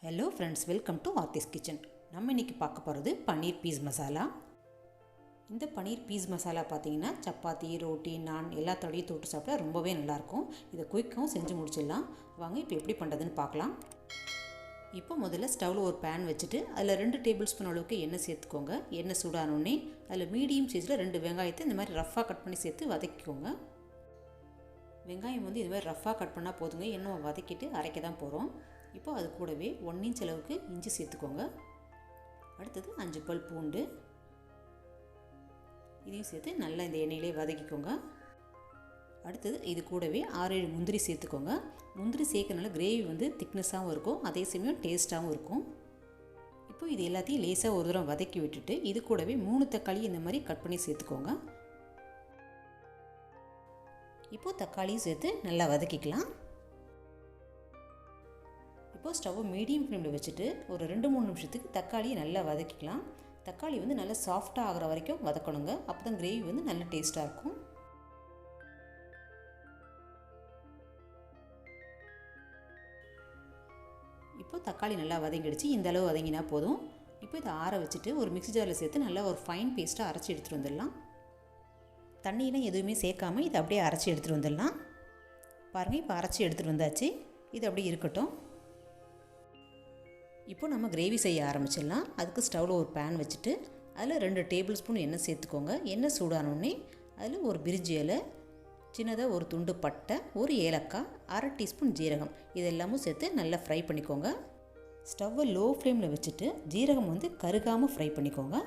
Hello friends, welcome to Aarthi's kitchen. நம்ம இன்றைக்கி பார்க்க போகிறது பன்னீர் பீஸ் மசாலா. இந்த பன்னீர் பீஸ் மசாலா பார்த்திங்கன்னா சப்பாத்தி, ரோட்டி, நான் எல்லாத்தோடையும் தொட்டு சாப்பிட்டா ரொம்பவே நல்லாயிருக்கும். இதை குயிக்காகவும் செஞ்சு முடிச்சிடலாம். வாங்க இப்போ எப்படி பண்ணுறதுன்னு பார்க்கலாம். இப்போ முதல்ல ஸ்டவ்வில் ஒரு பேன் வச்சுட்டு அதில் 2 டேபிள் ஸ்பூன் அளவுக்கு எண்ணெய் சேர்த்துக்கோங்க. எண்ணெய் சூடானோடனே அதில் மீடியம் சைஸில் 2 வெங்காயத்தை இந்த மாதிரி ரஃப்பாக கட் பண்ணி சேர்த்து வதக்கிக்கோங்க. வெங்காயம் இது மாதிரி ரஃப்பாக கட் பண்ணால் போதுங்க. எண்ணெய் வதக்கிட்டு அரைக்க தான் போகிறோம். இப்போ அது கூடவே 1 இன்ச் அளவுக்கு இஞ்சி சேர்த்துக்கோங்க. அடுத்தது 5 பல் பூண்டு, இதையும் சேர்த்து நல்லா இந்த எண்ணெயிலே வதக்கிக்கோங்க. அடுத்தது இது கூடவே 6-7 முந்திரி சேர்த்துக்கோங்க. முந்திரி சேர்க்கறனால கிரேவி திக்னஸாகவும் இருக்கும், அதே சமயம் டேஸ்ட்டாகவும் இருக்கும். இப்போ இது எல்லாத்தையும் லேசாக ஒரு தடவை வதக்கி விட்டுட்டு இது கூடவே 3 தக்காளி இந்த மாதிரி கட் பண்ணி சேர்த்துக்கோங்க. இப்போது தக்காளியும் சேர்த்து நல்லா வதக்கிக்கலாம். இப்போது ஸ்டவ்வை மீடியம் ஃப்ளேமில் வச்சுட்டு ஒரு 2-3 நிமிஷத்துக்கு தக்காளியை நல்லா வதக்கிக்கலாம். தக்காளி நல்லா சாஃப்டாக ஆகிற வரைக்கும் வதக்கணுங்க. அப்போ தான் கிரேவி நல்ல டேஸ்ட்டாக இருக்கும். இப்போ தக்காளி நல்லா வதங்கிடுச்சு. இந்த அளவு வதங்கினா போதும். இப்போ இதை ஆற வச்சுட்டு ஒரு மிக்ஸி ஜாரில் சேர்த்து நல்லா ஒரு ஃபைன் பேஸ்ட்டாக அரைச்சி எடுத்துகிட்டு வந்துடலாம். தண்ணியெலாம் எதுவுமே சேர்க்காமல் இதை அப்படியே அரைச்சி எடுத்துகிட்டு வந்துடலாம். பாருங்கள், இப்போ அரைச்சி எடுத்துகிட்டு வந்தாச்சு. இது அப்படியே இருக்கட்டும். இப்போ நம்ம கிரேவி செய்ய ஆரம்பிச்சிடலாம். அதுக்கு ஸ்டவ்வில் ஒரு பேன் வச்சுட்டு அதில் 2 டேபிள் ஸ்பூன் எண்ணெய் சேர்த்துக்கோங்க. எண்ணெய் சூடானோடனே அதில் ஒரு பிரிஞ்சி இலை, சின்னதாக ஒரு துண்டு பட்டை, ஒரு ஏலக்காய், 1/2 டீஸ்பூன் ஜீரகம், இதெல்லாமும் சேர்த்து நல்லா ஃப்ரை பண்ணிக்கோங்க. ஸ்டவ்வை லோ ஃப்ளேமில் வச்சுட்டு ஜீரகம் கருகாமல் ஃப்ரை பண்ணிக்கோங்க.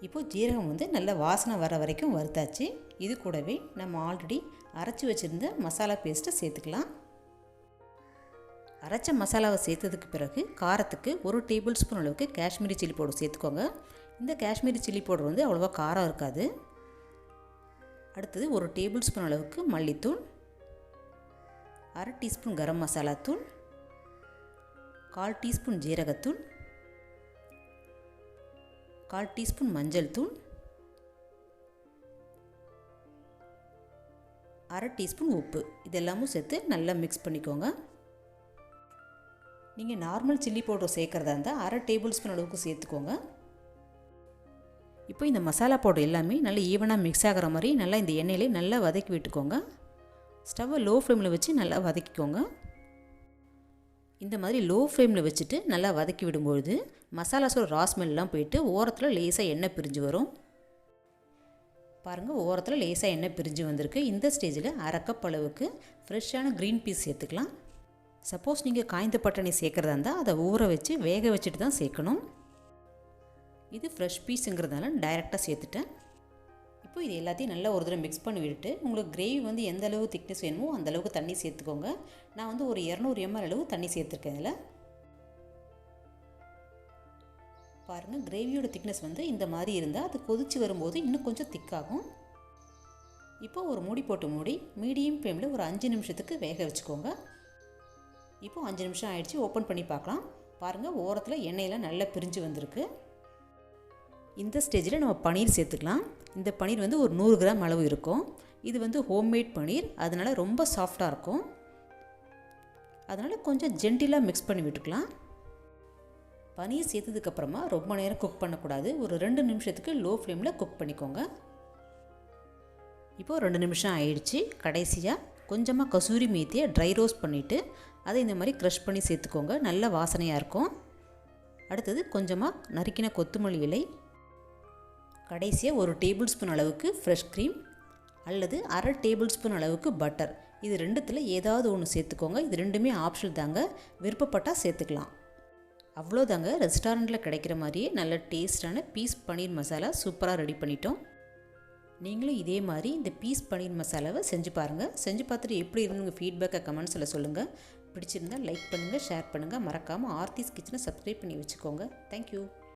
இப்போது ஜீரகம் நல்லா வாசனை வர வரைக்கும் வறுத்தாச்சு. இது கூடவே நம்ம ஆல்ரெடி அரைச்சி வச்சுருந்த மசாலா பேஸ்ட்டை சேர்த்துக்கலாம். அரைச்ச மசாலாவை சேர்த்ததுக்கு பிறகு காரத்துக்கு 1 டேபிள் ஸ்பூன் அளவுக்கு காஷ்மீரி சில்லி பவுடர் சேர்த்துக்கோங்க. இந்த காஷ்மீரி சில்லி பவுடர் அவ்வளோவா காரம் இருக்காது. அடுத்தது 1 டேபிள் ஸ்பூன் அளவுக்கு மல்லித்தூள், 1/2 டீஸ்பூன் கரம் மசாலா தூள், 1/4 டீஸ்பூன் ஜீரகத்தூள், 1/4 டீஸ்பூன் மஞ்சள் தூள், 1/2 டீஸ்பூன் உப்பு, இதெல்லாமும் சேர்த்து நல்லா மிக்ஸ் பண்ணிக்கோங்க. நீங்கள் நார்மல் சில்லி பவுடர் சேர்க்குறதா இருந்தால் 1/2 டேபிள் ஸ்பூன் அளவுக்கு சேர்த்துக்கோங்க. இப்போ இந்த மசாலா பவுடர் எல்லாமே நல்லா ஈவனாக மிக்ஸ் ஆகிற மாதிரி நல்லா இந்த எண்ணெயிலே நல்லா வதக்கி விட்டுக்கோங்க. ஸ்டவ்வை லோ ஃப்ளேமில் வச்சு நல்லா வதக்கிக்கோங்க. இந்த மாதிரி லோ ஃப்ளேமில் வச்சுட்டு நல்லா வதக்கி விடும்பொழுது மசாலாஸோட ரா ஸ்மெல்லாம் போயிட்டு ஓரத்தில் லேசாக எண்ணெய் பிரிஞ்சு வரும். பாருங்கள், ஓரத்தில் லேசாக எண்ணெய் பிரிஞ்சு வந்திருக்கு. இந்த ஸ்டேஜில் 1/2 கப் அளவுக்கு ஃப்ரெஷ்ஷான க்ரீன் பீஸ் சேர்த்துக்கலாம். சப்போஸ் நீங்கள் காய்ந்த பட்டாணி சேர்க்குறதா இருந்தால் அதை ஊற வச்சு வேக வச்சுட்டு தான் சேர்க்கணும். இது ஃப்ரெஷ் பீஸுங்கிறதுனால டைரெக்டாக சேர்த்துட்டேன். இப்போ இது எல்லாத்தையும் நல்லா ஒரு தடவை மிக்ஸ் பண்ணி விட்டுட்டு உங்களுக்கு கிரேவி எந்த அளவு திக்னஸ் வேணுமோ அந்த அளவுக்கு தண்ணி சேர்த்துக்கோங்க. நான் ஒரு 200 ml அளவு தண்ணி சேர்த்துருக்கேன். இதில் பாருங்கள், கிரேவியோட திக்னஸ் இந்த மாதிரி இருந்தால் அது கொதித்து வரும்போது இன்னும் கொஞ்சம் திக்காகும். இப்போ ஒரு மூடி போட்டு மூடி மீடியம் ஃப்ளேமில் ஒரு 5 நிமிஷத்துக்கு வேக வச்சுக்கோங்க. இப்போ 5 நிமிஷம் ஆயிடுச்சு. ஓப்பன் பண்ணி பார்க்கலாம். பாருங்கள், ஓரத்தில் எண்ணெயெல்லாம் நல்லா பிரிஞ்சு வந்திருக்கு. இந்த ஸ்டேஜில் நம்ம பன்னீர் சேர்த்துக்கலாம். இந்த பன்னீர் ஒரு 100 கிராம் அளவு இருக்கும். இது ஹோம்மேட் பன்னீர், அதனால் ரொம்ப சாஃப்டாக இருக்கும். அதனால் கொஞ்சம் ஜென்டிலாக மிக்ஸ் பண்ணி விட்டுக்கலாம். பன்னீர் சேர்த்ததுக்கப்புறமா ரொம்ப நேரம் குக் பண்ணக்கூடாது. ஒரு 2 நிமிஷத்துக்கு லோ ஃப்ளேமில் குக் பண்ணிக்கோங்க. இப்போது 2 நிமிஷம் ஆயிடுச்சு. கடைசியாக கொஞ்சமாக கசூரி மேத்தியை ட்ரை ரோஸ்ட் பண்ணிவிட்டு அதை இந்த மாதிரி க்ரஷ் பண்ணி சேர்த்துக்கோங்க. நல்ல வாசனையாக இருக்கும். அடுத்தது கொஞ்சமாக நறுக்கின கொத்தமல்லி இலை, கடைசியாக 1 டேபிள் ஸ்பூன் அளவுக்கு ஃப்ரெஷ் க்ரீம் அல்லது 1/2 டேபிள் ஸ்பூன் அளவுக்கு பட்டர், இது 2த்தில் ஏதாவது ஒன்று சேர்த்துக்கோங்க. இது 2மே ஆப்ஷனல் தாங்க, விருப்பப்பட்டால் சேர்த்துக்கலாம். அவ்வளோதாங்க, ரெஸ்டாரண்ட்டில் கிடைக்கிற மாதிரியே நல்ல டேஸ்டான பீஸ் பன்னீர் மசாலா சூப்பராக ரெடி பண்ணிட்டோம். நீங்களும் இதே மாதிரி இந்த பீஸ் பன்னீர் மசாலாவை செஞ்சு பாருங்கள். செஞ்சு பார்த்துட்டு எப்படி இருந்துங்க ஃபீட்பேக்கை கமெண்ட்ஸில் சொல்லுங்கள். பிடிச்சிருந்தால் லைக் பண்ணுங்கள், ஷேர் பண்ணுங்கள். மறக்காமல் ஆர்த்திஸ் கிச்சனை சப்ஸ்கிரைப் பண்ணி வச்சுக்கோங்க. தேங்க்யூ.